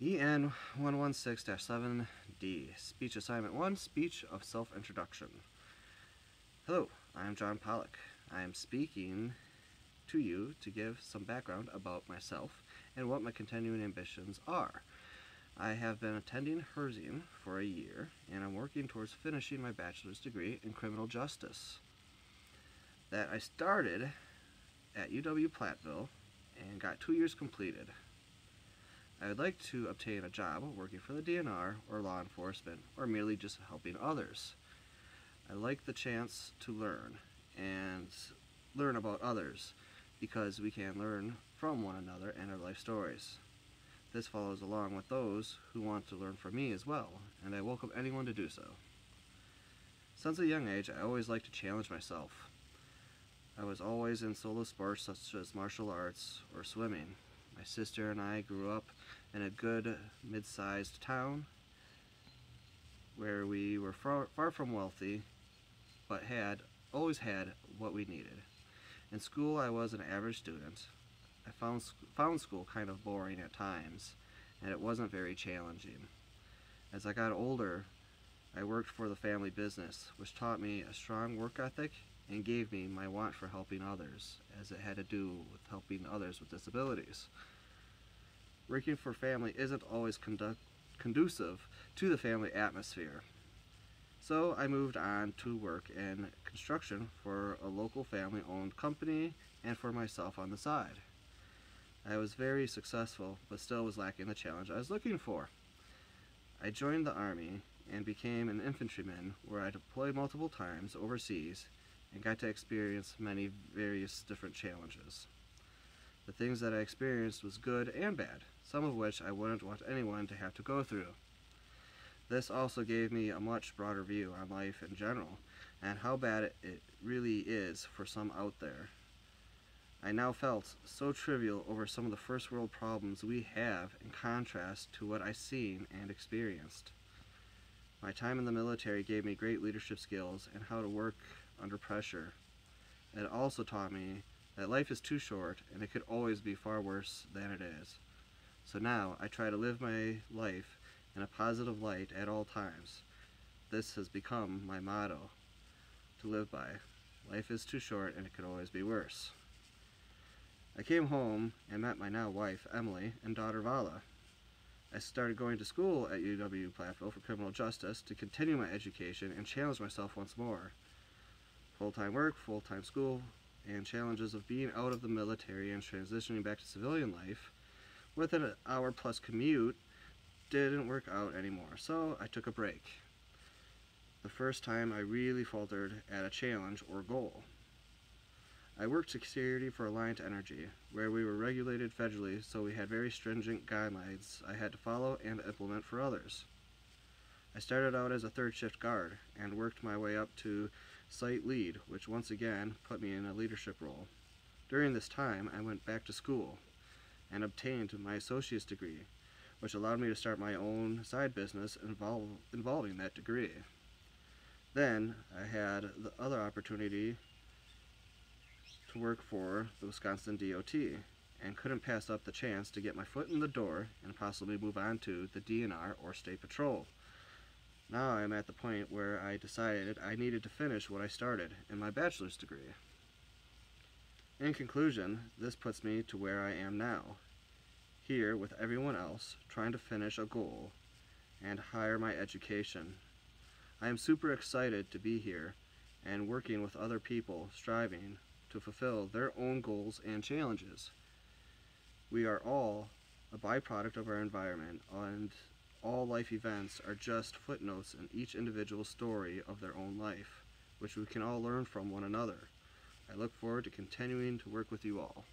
EN 116-7D, Speech Assignment 1, Speech of Self-Introduction. Hello, I am John Pollock. I am speaking to you to give some background about myself and what my continuing ambitions are. I have been attending Herzing for a year, and I'm working towards finishing my bachelor's degree in criminal justice. That I started at UW-Platteville and got 2 years completed. I would like to obtain a job working for the DNR or law enforcement, or merely just helping others. I like the chance to learn about others, because we can learn from one another and our life stories. This follows along with those who want to learn from me as well, and I welcome anyone to do so. Since a young age, I always liked to challenge myself. I was always in solo sports such as martial arts or swimming. My sister and I grew up in a good mid-sized town where we were far from wealthy, but always had what we needed. In school, I was an average student. I found school kind of boring at times, and it wasn't very challenging. As I got older, I worked for the family business, which taught me a strong work ethic and gave me my want for helping others, as it had to do with helping others with disabilities. Working for family isn't always conducive to the family atmosphere. So I moved on to work in construction for a local family-owned company and for myself on the side. I was very successful, but still was lacking the challenge I was looking for. I joined the Army and became an infantryman, where I deployed multiple times overseas and got to experience many various different challenges. The things that I experienced was good and bad, some of which I wouldn't want anyone to have to go through. This also gave me a much broader view on life in general, and how bad it really is for some out there. I now felt so trivial over some of the first world problems we have, in contrast to what I've seen and experienced. My time in the military gave me great leadership skills and how to work under pressure. It also taught me that life is too short and it could always be far worse than it is. So now I try to live my life in a positive light at all times. This has become my motto to live by. Life is too short and it could always be worse. I came home and met my now wife, Emily, and daughter, Vala. I started going to school at UW-Platteville for criminal justice to continue my education and challenge myself once more. Full-time work, full-time school, and challenges of being out of the military and transitioning back to civilian life with an hour-plus commute didn't work out anymore, so I took a break. The first time I really faltered at a challenge or goal. I worked security for Alliant Energy, where we were regulated federally, so we had very stringent guidelines I had to follow and implement for others. I started out as a third shift guard and worked my way up to site lead, which once again put me in a leadership role. During this time, I went back to school and obtained my associate's degree, which allowed me to start my own side business involving that degree. Then I had the other opportunity to work for the Wisconsin DOT and couldn't pass up the chance to get my foot in the door and possibly move on to the DNR or State Patrol. Now I'm at the point where I decided I needed to finish what I started in my bachelor's degree. In conclusion, this puts me to where I am now, here with everyone else, trying to finish a goal and higher my education. I am super excited to be here and working with other people striving to fulfill their own goals and challenges. We are all a byproduct of our environment, and all life events are just footnotes in each individual's story of their own life, which we can all learn from one another. I look forward to continuing to work with you all.